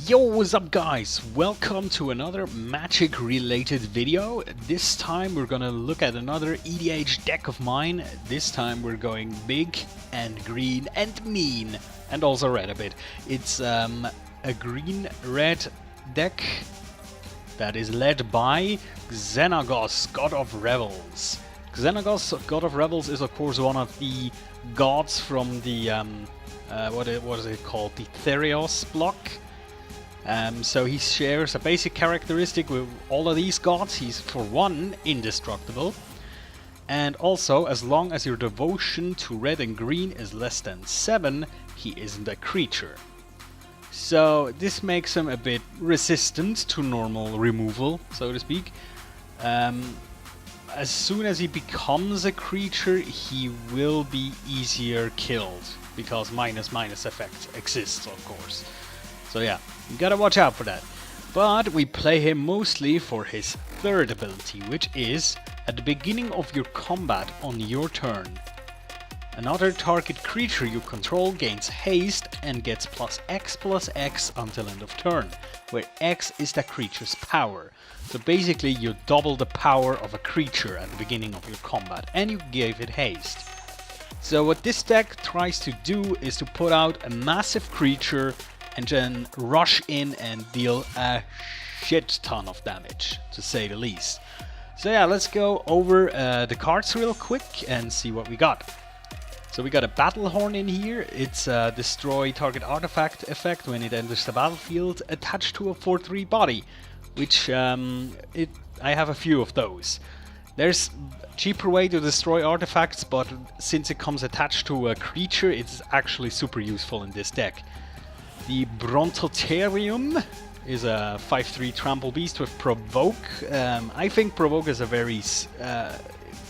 Yo, what's up guys? Welcome to another Magic related video. This time we're gonna look at another EDH deck of mine. This time we're going big and green and mean and also red a bit. It's a green-red deck that is led by Xenagos, God of Revels. Xenagos, God of Revels, is of course one of the gods from the what is it called? The Therios block. So he shares a basic characteristic with all of these gods. He's, for one, indestructible. And also, as long as your devotion to red and green is less than 7, he isn't a creature. So this makes him a bit resistant to normal removal, so to speak. As soon as he becomes a creature, he will be easier killed, because minus effect exists, of course. So yeah, you gotta watch out for that. But we play him mostly for his third ability, which is, at the beginning of your combat on your turn, another target creature you control gains haste and gets +X until end of turn, where X is that creature's power. So basically you double the power of a creature at the beginning of your combat, and you gave it haste. So what this deck tries to do is to put out a massive creature and then rush in and deal a shit ton of damage, to say the least. So yeah, let's go over the cards real quick and see what we got. So we got a Battle Horn in here. It's a destroy target artifact effect when it enters the battlefield, attached to a 4/3 body, which I have a few of those. There's a cheaper way to destroy artifacts, but since it comes attached to a creature, it's actually super useful in this deck. The Brontotarium is a 5/3 trample beast with Provoke. I think Provoke is a very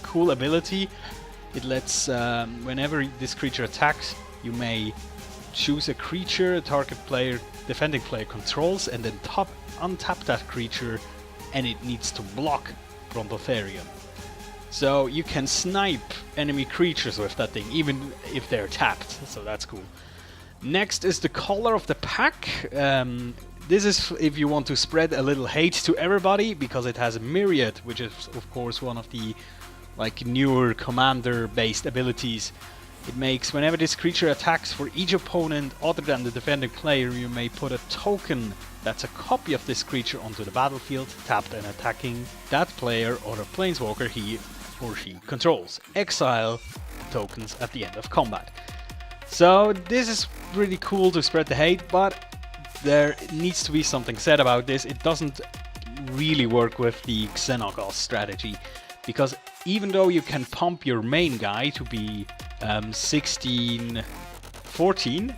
cool ability. It lets, whenever this creature attacks, you may choose a creature a target player, defending player controls, and then untap that creature, and it needs to block Brontotarium. So you can snipe enemy creatures with that thing, even if they're tapped, so that's cool. Next is the Color of the Pack. This is if you want to spread a little hate to everybody, because it has a Myriad, which is of course one of the newer commander-based abilities. It makes whenever this creature attacks for each opponent other than the defending player, you may put a token that's a copy of this creature onto the battlefield, tapped and attacking that player or a planeswalker he or she controls. Exile tokens at the end of combat. So this is really cool to spread the hate, but there needs to be something said about this. It doesn't really work with the Xenagos strategy, because even though you can pump your main guy to be 16-14,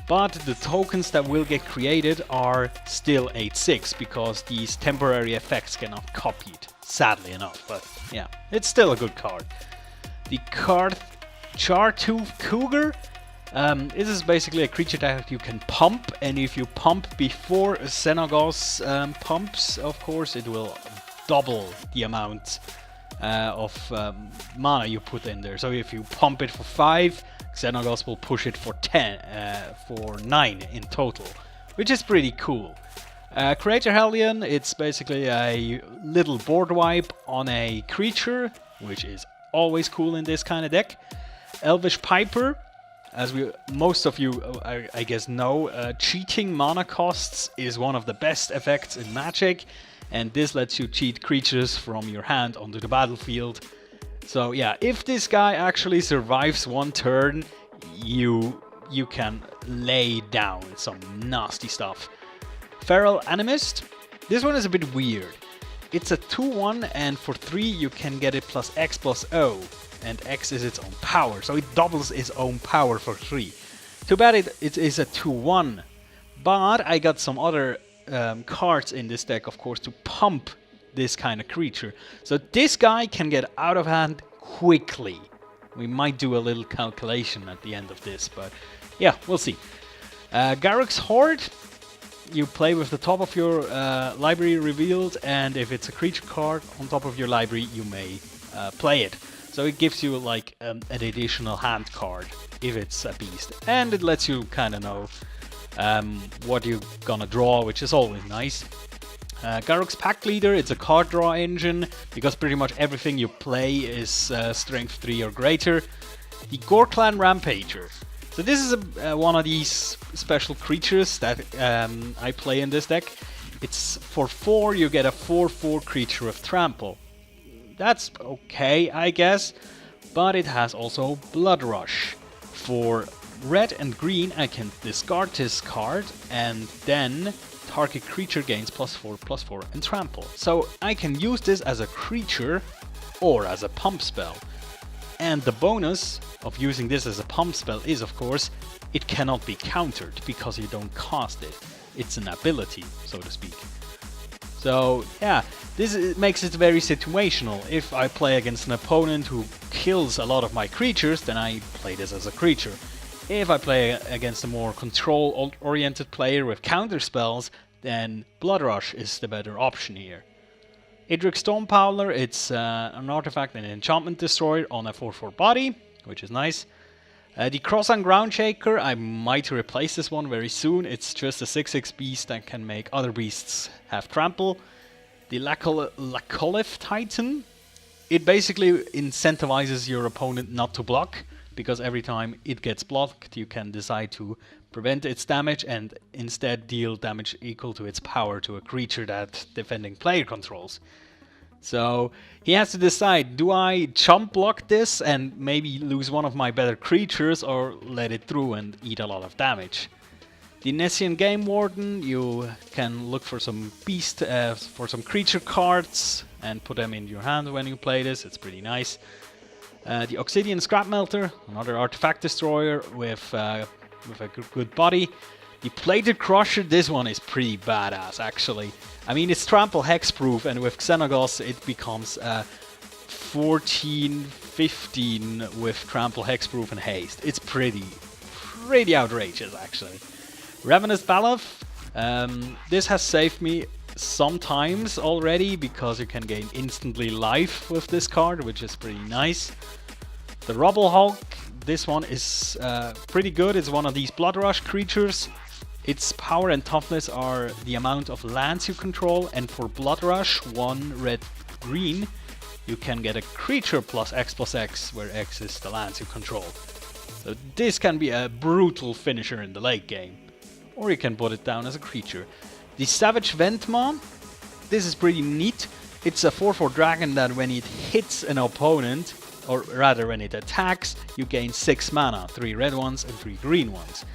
but the tokens that will get created are still 8/6, because these temporary effects cannot copy it, sadly enough. But yeah, it's still a good card. The card Chartooth Cougar. This is basically a creature that you can pump, and if you pump before Xenagos pumps, of course, it will double the amount of mana you put in there. So if you pump it for 5, Xenagos will push it for 9 in total, which is pretty cool. Creator Hellion, it's basically a little board wipe on a creature, which is always cool in this kind of deck. Elvish Piper, as most of you I guess know, cheating mana costs is one of the best effects in Magic, and this lets you cheat creatures from your hand onto the battlefield. So yeah, if this guy actually survives one turn, you can lay down some nasty stuff. Feral Animist, this one is a bit weird. It's a 2/1, and for 3 you can get it +X+O. And X is its own power, so it doubles its own power for 3. Too bad it is a 2/1, but I got some other cards in this deck, of course, to pump this kind of creature. So this guy can get out of hand quickly. We might do a little calculation at the end of this, but yeah, we'll see. Garruk's Horde, you play with the top of your library revealed, and if it's a creature card on top of your library, you may play it. So it gives you an additional hand card if it's a beast, and it lets you kind of know what you're gonna draw, which is always nice. Garruk's Pack Leader, it's a card draw engine, because pretty much everything you play is strength 3 or greater. The Gorklan Rampager. So this is one of these special creatures that I play in this deck. It's for 4, you get a 4/4 creature with trample. That's okay, I guess, but it has also Blood Rush. For red and green, I can discard this card, and then target creature gains +4/+4 and trample. So I can use this as a creature or as a pump spell. And the bonus of using this as a pump spell is, of course, it cannot be countered because you don't cast it. It's an ability, so to speak. So yeah, this makes it very situational. If I play against an opponent who kills a lot of my creatures, then I play this as a creature. If I play against a more control-oriented player with counter spells, then Blood Rush is the better option here. Idric Stormprowler, it's an artifact and an enchantment destroyer on a 4/4 body, which is nice. The Crossan Groundshaker, I might replace this one very soon. It's just a 6/6 beast that can make other beasts have trample. The Lacolith Titan, it basically incentivizes your opponent not to block, because every time it gets blocked, you can decide to prevent its damage and instead deal damage equal to its power to a creature that defending player controls. So he has to decide, do I chump block this and maybe lose one of my better creatures, or let it through and eat a lot of damage? The Nessian Game Warden, you can look for some beast, for some creature cards and put them in your hand when you play this. It's pretty nice. The Obsidian Scrap Melter, another artifact destroyer with a good body. The Plated Crusher, this one is pretty badass actually. I mean, it's trample hexproof, and with Xenagos it becomes 14/15 with trample hexproof and haste. It's pretty outrageous actually. Ravenous Baloth, this has saved me sometimes already because you can gain instantly life with this card, which is pretty nice. The Rubble Hulk, this one is pretty good. It's one of these Blood Rush creatures. Its power and toughness are the amount of lands you control, and for Blood Rush, 1 red-green, you can get a creature +X/+X, where X is the lands you control. So this can be a brutal finisher in the late game. Or you can put it down as a creature. The Savage Ventmaw, this is pretty neat. It's a 4/4 dragon that when it hits an opponent, or rather when it attacks, you gain 6 mana, 3 red ones and 3 green ones.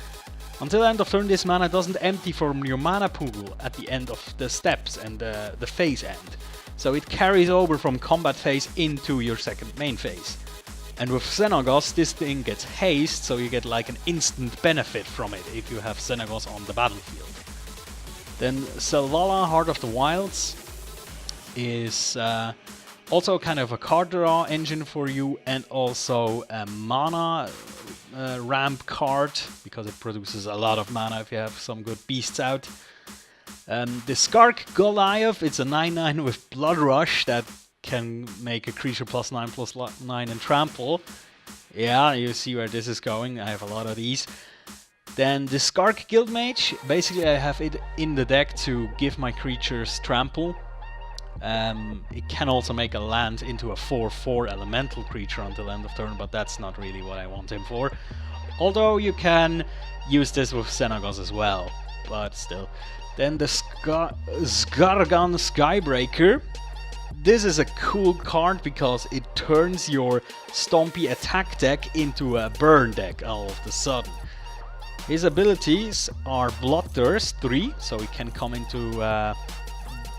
Until the end of turn, this mana doesn't empty from your mana pool at the end of the steps and the phase end. So it carries over from combat phase into your second main phase. And with Xenagos, this thing gets haste, so you get like an instant benefit from it if you have Xenagos on the battlefield. Then Selvala, Heart of the Wilds, is also kind of a card draw engine for you, and also a mana ramp card, because it produces a lot of mana if you have some good beasts out. The Skark Goliath, it's a 9/9 with Blood Rush that can make a creature +9/+9 and trample. Yeah, you see where this is going. I have a lot of these. Then the Skark Guildmage, basically I have it in the deck to give my creatures trample. It can also make a land into a 4/4 elemental creature until end of turn, but that's not really what I want him for. Although you can use this with Xenagos as well, but still. Then the Skargan Skybreaker. This is a cool card because it turns your Stompy attack deck into a burn deck all of a sudden. His abilities are Bloodthirst 3, so he can come into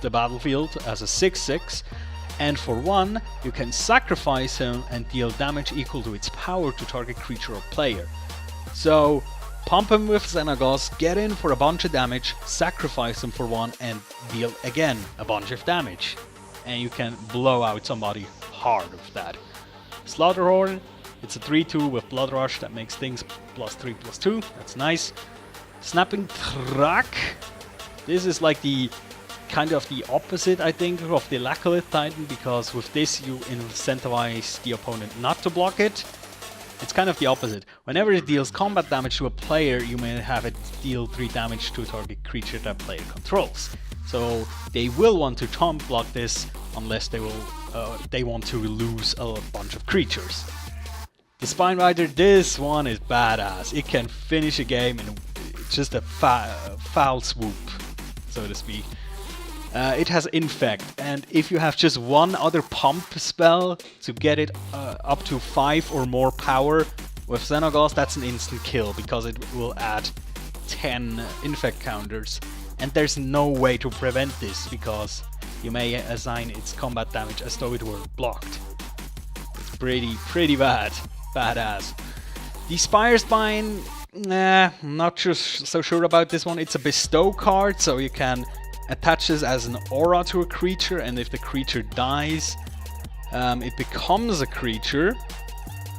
the battlefield as a 6/6, and for 1 you can sacrifice him and deal damage equal to its power to target creature or player. So pump him with Xenagos, get in for a bunch of damage, sacrifice him for 1 and deal again a bunch of damage. And you can blow out somebody hard with that. Slaughterhorn, it's a 3/2 with Blood Rush that makes things +3/+2, that's nice. Snapping Track, this is like the kind of the opposite, I think, of the Lacolith Titan, because with this you incentivize the opponent not to block it. it's kind of the opposite. Whenever it deals combat damage to a player, you may have it deal 3 damage to a target creature that player controls. So they will want to chomp block this unless they want to lose a bunch of creatures. The Spinebiter, this one is badass. It can finish a game in just a foul swoop, so to speak. It has Infect, and if you have just one other pump spell to get it up to 5 or more power with Xenagos, that's an instant kill because it will add 10 Infect counters. And there's no way to prevent this because you may assign its combat damage as though it were blocked. It's pretty badass. The Spire Spine, not so sure about this one. It's a bestow card, so you can attach this as an aura to a creature, and if the creature dies, it becomes a creature.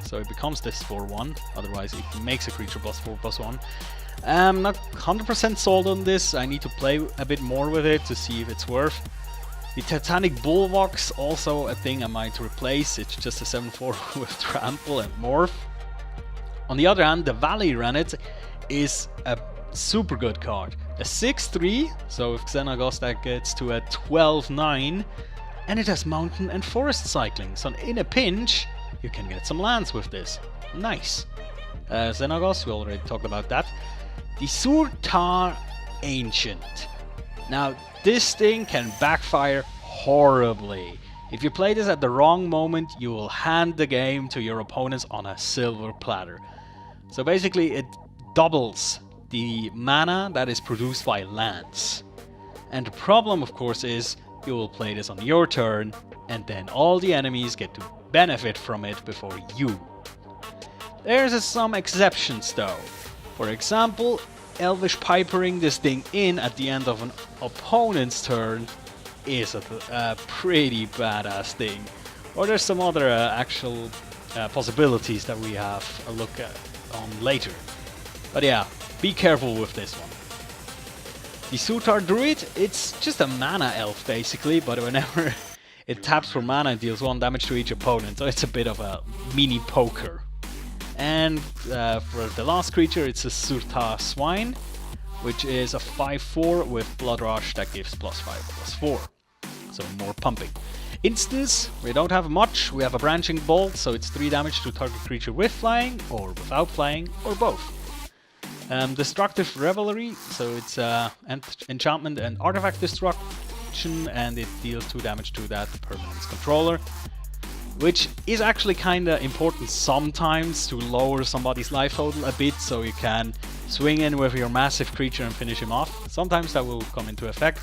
So it becomes this 4/1, otherwise it makes a creature +4/+1. I'm not 100% sold on this. I need to play a bit more with it to see if it's worth. The Titanic Bulwark's also a thing I might replace. It's just a 7/4 with Trample and Morph. On the other hand, the Valley Rennet is a super good card. A 6/3, so with Xenagos that gets to a 12/9, and it has Mountain and Forest cycling, so in a pinch you can get some lands with this. Nice. Xenagos, we already talked about that. The Surtar Ancient. Now this thing can backfire horribly. If you play this at the wrong moment, you will hand the game to your opponents on a silver platter. So basically it doubles the mana that is produced by lands. And the problem, of course, is you will play this on your turn, and then all the enemies get to benefit from it before you. There's some exceptions though. For example, Elvish Pipering this thing in at the end of an opponent's turn is a pretty badass thing. Or there's some other actual possibilities that we have a look on later. But yeah, be careful with this one. The Surtar Druid, it's just a mana elf basically, but whenever it taps for mana it deals 1 damage to each opponent, so it's a bit of a mini poker. And for the last creature, it's a Surtar Swine, which is a 5/4 with Blood Rush that gives +5/+4. So more pumping. Instance, we don't have much. We have a Branching Bolt, so it's 3 damage to target creature with flying, or without flying, or both. Destructive Revelry, so it's enchantment and artifact destruction, and it deals 2 damage to that permanent's controller. Which is actually kinda important sometimes to lower somebody's life total a bit, so you can swing in with your massive creature and finish him off. Sometimes that will come into effect.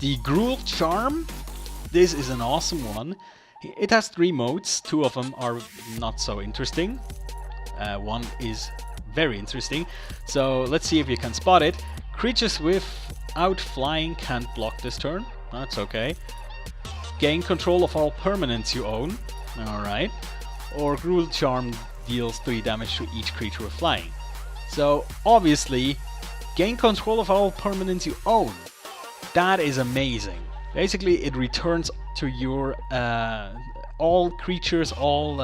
The Gruul Charm, this is an awesome one. It has 3 modes, 2 of them are not so interesting. One is very interesting, so let's see if you can spot it. Creatures without flying can't block this turn, that's okay. Gain control of all permanents you own, alright. Or Gruul Charm deals 3 damage to each creature with flying. So obviously, gain control of all permanents you own. That is amazing. Basically it returns to your all creatures, all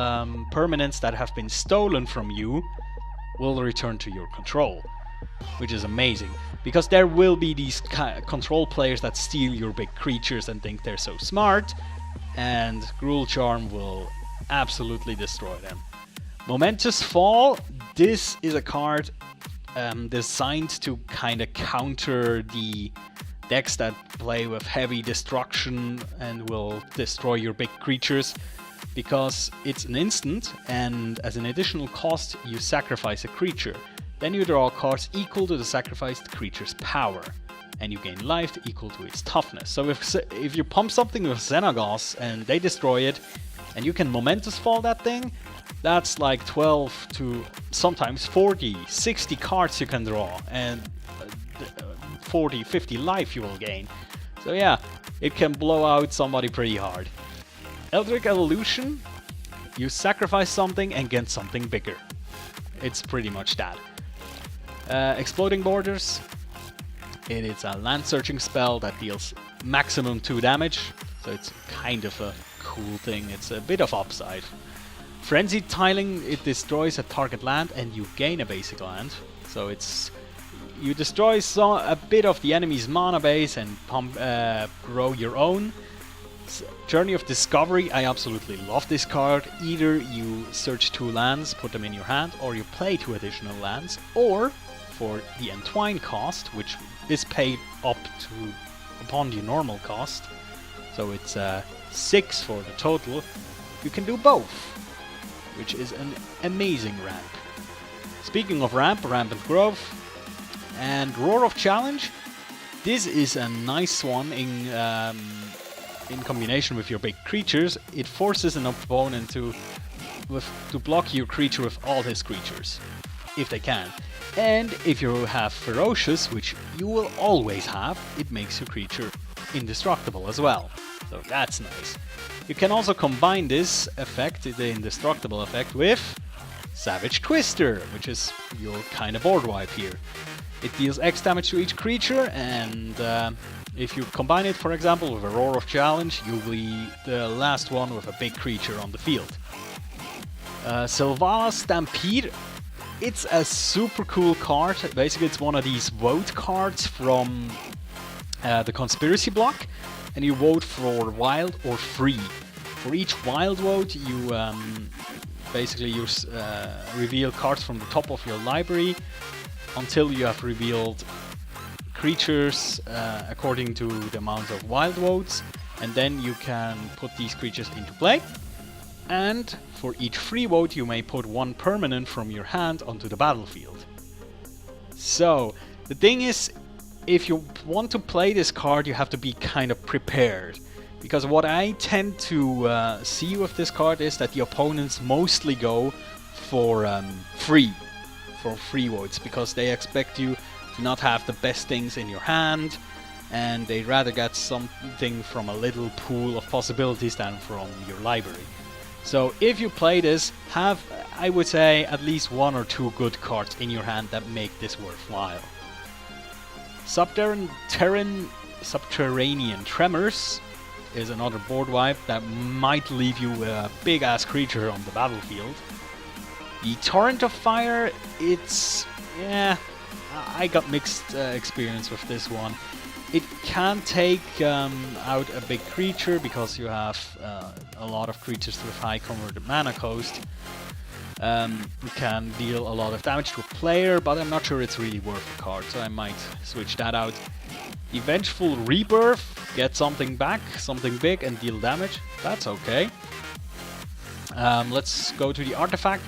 permanents that have been stolen from you will return to your control, which is amazing. Because there will be these control players that steal your big creatures and think they're so smart, and Gruul Charm will absolutely destroy them. Momentous Fall, this is a card designed to kind of counter the decks that play with heavy destruction and will destroy your big creatures, because it's an instant, and as an additional cost you sacrifice a creature. Then you draw cards equal to the sacrificed creature's power, and you gain life equal to its toughness. So if you pump something with Xenagos and they destroy it, and you can Momentous Fall that thing, that's like 12 to sometimes 40, 60 cards you can draw, and 40, 50 life you will gain. So yeah, it can blow out somebody pretty hard. Eldritch Evolution, you sacrifice something and get something bigger. It's pretty much that. Exploding Borders, it is a land searching spell that deals maximum 2 damage, so it's kind of a cool thing. It's a bit of upside. Frenzied Tiling, it destroys a target land and you gain a basic land. So it's you destroy a bit of the enemy's mana base and grow your own. Journey of Discovery, I absolutely love this card. Either you search 2 lands, put them in your hand, or you play 2 additional lands, or for the Entwine cost, which is paid up to upon the normal cost, so it's 6 for the total, you can do both, which is an amazing ramp. Speaking of ramp, Rampant Growth, and Roar of Challenge, this is a nice one in combination with your big creatures. It forces an opponent to block your creature with all his creatures, if they can. And if you have Ferocious, which you will always have, it makes your creature indestructible as well. So that's nice. You can also combine this effect, the indestructible effect, with Savage Twister, which is your kind of board wipe here. It deals X damage to each creature, and if you combine it, for example, with a Roar of Challenge, you'll be the last one with a big creature on the field. Sylvala Stampede, it's a super cool card. Basically, it's one of these vote cards from the Conspiracy block, and you vote for wild or free. For each wild vote, you basically reveal cards from the top of your library until you have revealed creatures according to the amount of wild votes, and then you can put these creatures into play. And for each free vote, you may put 1 permanent from your hand onto the battlefield. So the thing is, if you want to play this card, you have to be kind of prepared, because what I tend to see with this card is that the opponents mostly go for free votes, because they expect you to not have the best things in your hand, and they'd rather get something from a little pool of possibilities than from your library. So if you play this, have, I would say, at least 1 or 2 good cards in your hand that make this worthwhile. Subterranean Tremors is another board wipe that might leave you a big ass creature on the battlefield. The Torrent of Fire, it's, yeah, I got mixed experience with this one. It can take out a big creature because you have a lot of creatures with high converted mana cost. It can deal a lot of damage to a player, but I'm not sure it's really worth the card, so I might switch that out. The Vengeful Rebirth, get something back, something big, and deal damage. That's okay. Let's go to the artifact.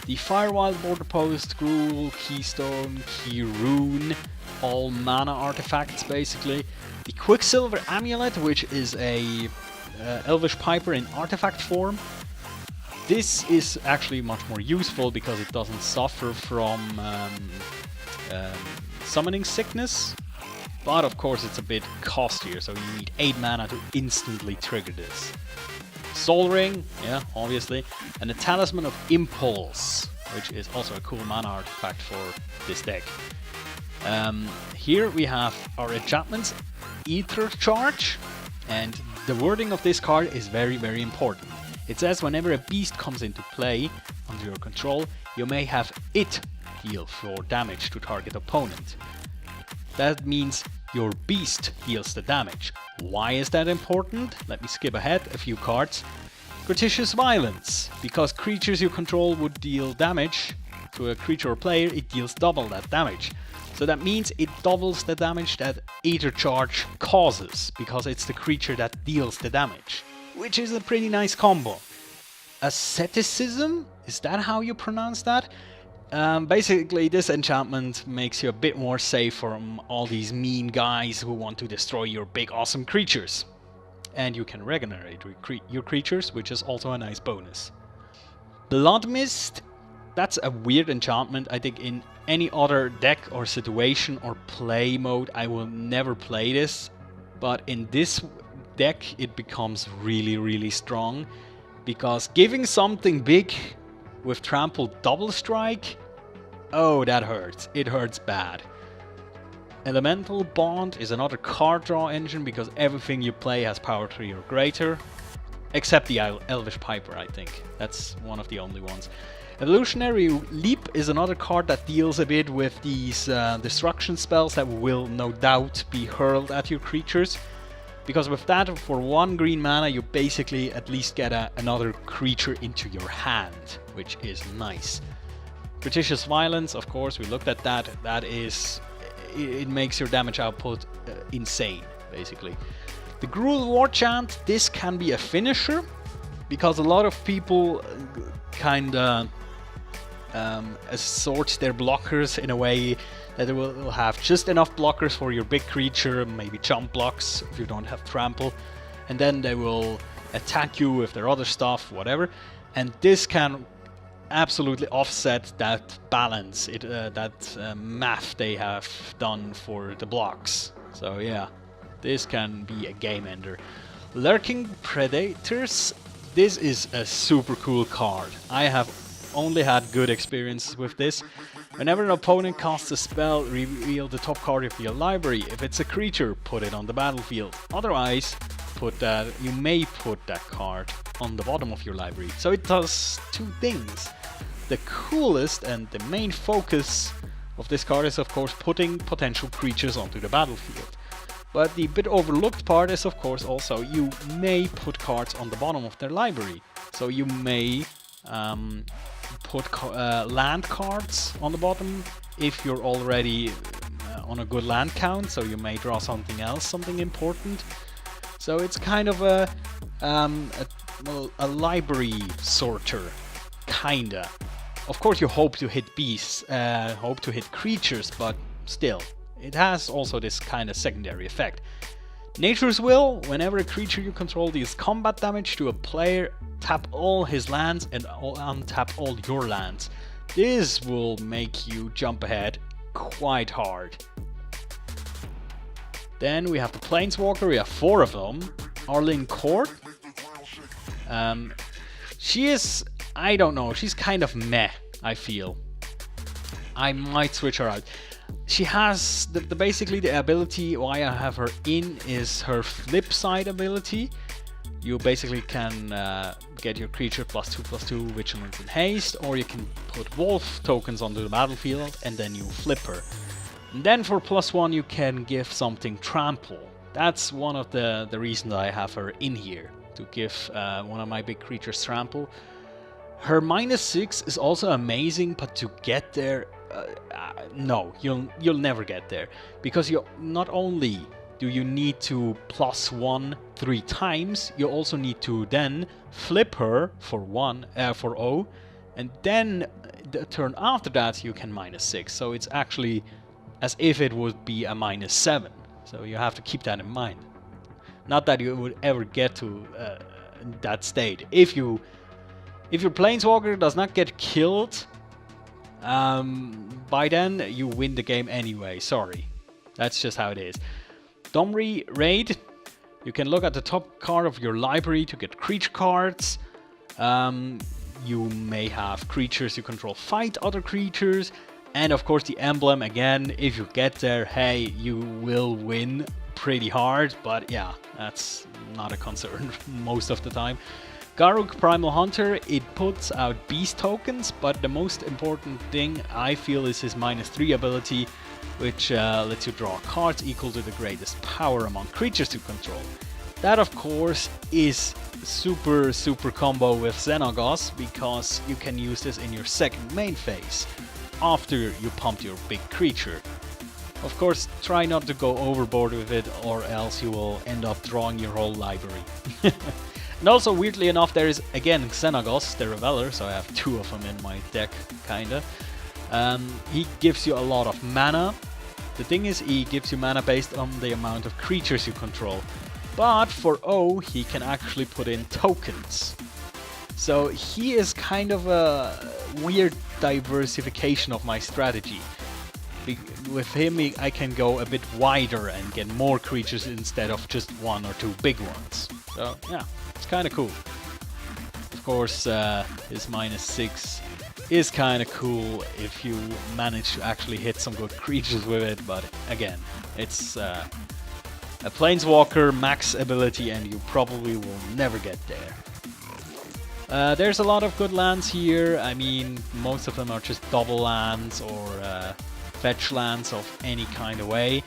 The Firewild Border Post, Gruul, Keystone, Keyrune, all mana artifacts basically. The Quicksilver Amulet, which is a Elvish Piper in artifact form. This is actually much more useful because it doesn't suffer from summoning sickness, but of course it's a bit costlier, so you need 8 mana to instantly trigger this. Soul Ring, yeah, obviously, and the Talisman of Impulse, which is also a cool mana artifact for this deck. Here we have our enchantments, Ether Charge, and the wording of this card is very, very important. It says whenever a beast comes into play under your control, you may have it deal 4 damage to target opponent. That means your beast deals the damage. Why is that important? Let me skip ahead a few cards. Gratuitous Violence. Because creatures you control would deal damage to a creature or player, it deals double that damage. So that means it doubles the damage that Ether Charge causes, because it's the creature that deals the damage, which is a pretty nice combo. Asceticism? Is that how you pronounce that? Basically, this enchantment makes you a bit more safe from all these mean guys who want to destroy your big awesome creatures. And you can regenerate your creatures, which is also a nice bonus. Blood Mist, that's a weird enchantment. I think in any other deck or situation or play mode, I will never play this. But in this deck, it becomes really, really strong. Because giving something big with trample double strike, oh, that hurts. It hurts bad. Elemental Bond is another card draw engine because everything you play has power 3 or greater. Except the Elvish Piper, I think. That's one of the only ones. Evolutionary Leap is another card that deals a bit with these destruction spells that will no doubt be hurled at your creatures. Because with that, for 1 green mana, you basically at least get another creature into your hand, which is nice. Fictitious Violence, of course, we looked at that. That is... it makes your damage output insane, basically. The Gruul War Chant, this can be a finisher, because a lot of people kinda assort their blockers in a way that it will have just enough blockers for your big creature, maybe jump blocks if you don't have trample, and then they will attack you if there are other stuff, whatever. And this can absolutely offset that balance, that math they have done for the blocks. So yeah, this can be a game ender. Lurking Predators, this is a super cool card. I have only had good experiences with this. Whenever an opponent casts a spell, reveal the top card of your library. If it's a creature, put it on the battlefield. Otherwise, you may put that card on the bottom of your library. So it does 2 things. The coolest and the main focus of this card is of course putting potential creatures onto the battlefield. But the bit overlooked part is of course also you may put cards on the bottom of their library. So you may put land cards on the bottom if you're already on a good land count, so you may draw something else, something important. So it's kind of a library sorter, kinda. Of course you hope to hit beasts, hope to hit creatures, but still, it has also this kind of secondary effect. Nature's Will, whenever a creature you control deals combat damage to a player, tap all his lands and untap all your lands. This will make you jump ahead quite hard. Then we have the Planeswalker, we have 4 of them. Arlene Chord. She is, I don't know, she's kind of meh, I feel. I might switch her out. She has basically the ability, why I have her in, is her flip side ability. You basically can get your creature +2/+2 Vigilance and Haste, or you can put Wolf tokens onto the battlefield and then you flip her. And then for +1 you can give something Trample. That's one of the reasons I have her in here, to give one of my big creatures Trample. Her -6 is also amazing, but to get there, no, you'll never get there, because you not only do you need to +1 3 times, you also need to then flip her for 0, and then the turn after that you can -6. So it's actually as if it would be a -7. So you have to keep that in mind. Not that you would ever get to that state. If your Planeswalker does not get killed, by then you win the game anyway. Sorry, that's just how it is. Domri Raid, you can look at the top card of your library to get creature cards. You may have creatures you control fight other creatures, and of course the emblem again. If you get there, hey, you will win pretty hard, but yeah, that's not a concern most of the time. Garruk Primal Hunter, it puts out beast tokens, but the most important thing I feel is his -3 ability, which lets you draw cards equal to the greatest power among creatures you control. That of course is super combo with Xenagos, because you can use this in your second main phase, after you pumped your big creature. Of course, try not to go overboard with it, or else you will end up drawing your whole library. And also, weirdly enough, there is again Xenagos, the Reveler, so I have 2 of them in my deck, kinda. He gives you a lot of mana. The thing is, he gives you mana based on the amount of creatures you control. But for O, he can actually put in tokens. So he is kind of a weird diversification of my strategy. With him, I can go a bit wider and get more creatures instead of just 1 or 2 big ones. So yeah, it's kind of cool. Of course, his -6 is kind of cool if you manage to actually hit some good creatures with it, but again, it's a Planeswalker max ability and you probably will never get there. There's a lot of good lands here. I mean, most of them are just double lands or fetch lands of any kind of way.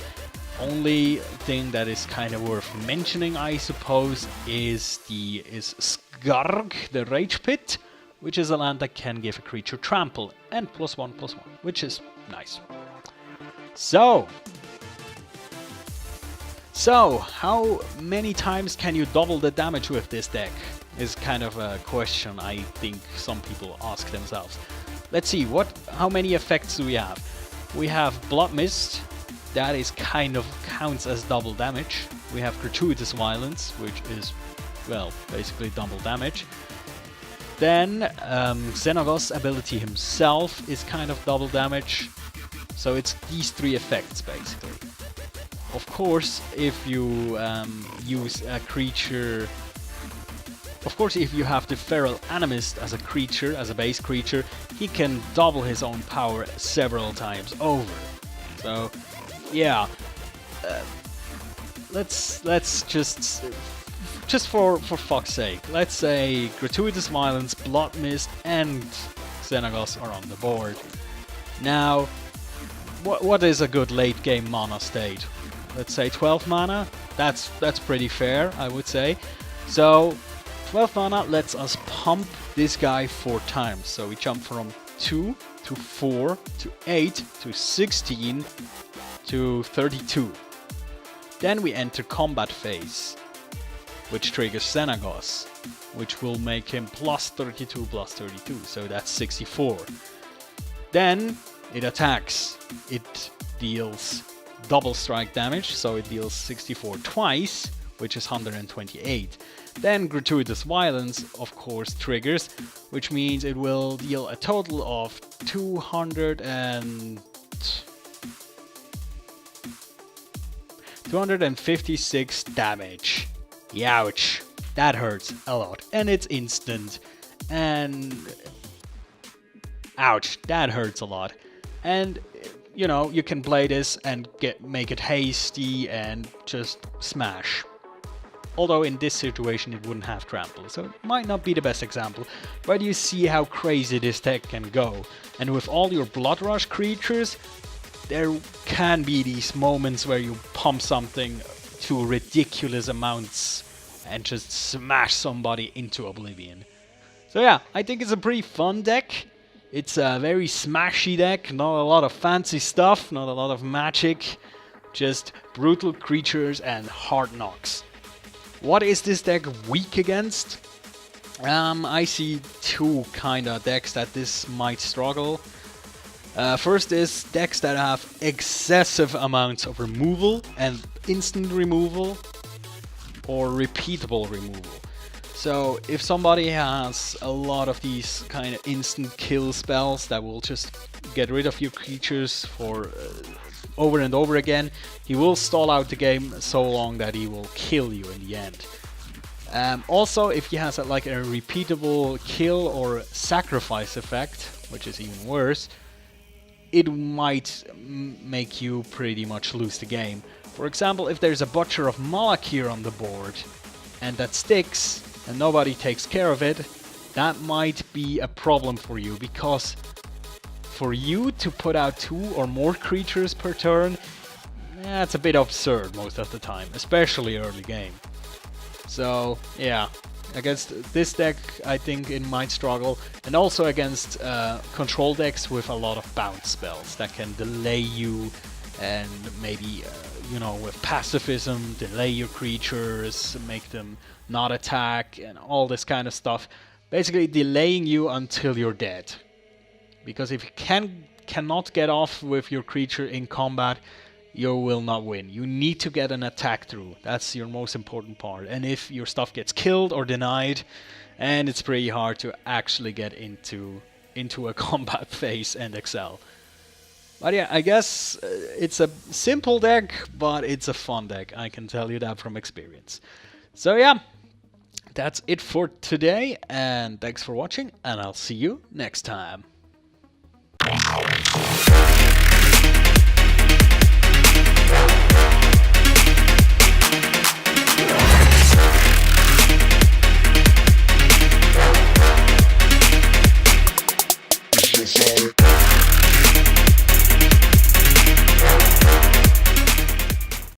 Only thing that is kind of worth mentioning, I suppose, is Skarg, the Rage Pit, which is a land that can give a creature trample and +1/+1, which is nice. So how many times can you double the damage with this deck? Is kind of a question I think some people ask themselves. Let's see, how many effects do we have? We have Blood Mist, that is kind of counts as double damage. We have Gratuitous Violence, which is, well, basically double damage. Then Xenagos' ability himself is kind of double damage. So it's these three effects basically. Of course, if you use a creature... Of course, if you have the Feral Animist as a creature, as a base creature, he can double his own power several times over. So, yeah. Let's just for fuck's sake, let's say Gratuitous Violence, Blood Mist, and Xenagos are on the board. Now, what is a good late game mana state? Let's say 12 mana. That's pretty fair, I would say. So 12 mana lets us pump this guy 4 times. So we jump from 2 to 4 to 8 to 16 to 32. Then we enter combat phase, which triggers Xenagos, which will make him +32/+32, so that's 64. Then it attacks. It deals double strike damage, so it deals 64 twice, which is 128. Then Gratuitous Violence, of course, triggers, which means it will deal a total of 256 damage. Youch, that hurts a lot, and it's instant, and ouch, that hurts a lot. And you know, you can play this and make it hasty and just smash. Although in this situation it wouldn't have trample, so it might not be the best example, but you see how crazy this deck can go. And with all your Blood Rush creatures, there can be these moments where you pump something to ridiculous amounts and just smash somebody into oblivion. So yeah, I think it's a pretty fun deck. It's a very smashy deck, not a lot of fancy stuff, not a lot of magic, just brutal creatures and hard knocks. What is this deck weak against? I see two kinda decks that this might struggle. First is decks that have excessive amounts of removal and instant removal or repeatable removal. So if somebody has a lot of these kind of instant kill spells that will just get rid of your creatures for over and over again, he will stall out the game so long that he will kill you in the end. Also, if he has like a repeatable kill or sacrifice effect, which is even worse, it might make you pretty much lose the game. For example, if there's a Butcher of Malakir on the board and that sticks and nobody takes care of it, that might be a problem for you, because for you to put out 2 or more creatures per turn, that's a bit absurd most of the time, especially early game. So yeah, against this deck I think it might struggle, and also against control decks with a lot of bounce spells that can delay you and maybe, you know, with pacifism, delay your creatures, make them not attack and all this kind of stuff. Basically delaying you until you're dead. Because if you cannot get off with your creature in combat, you will not win. You need to get an attack through. That's your most important part. And if your stuff gets killed or denied, and it's pretty hard to actually get into a combat phase and excel. But yeah, I guess it's a simple deck, but it's a fun deck. I can tell you that from experience. So yeah, that's it for today, and thanks for watching, and I'll see you next time.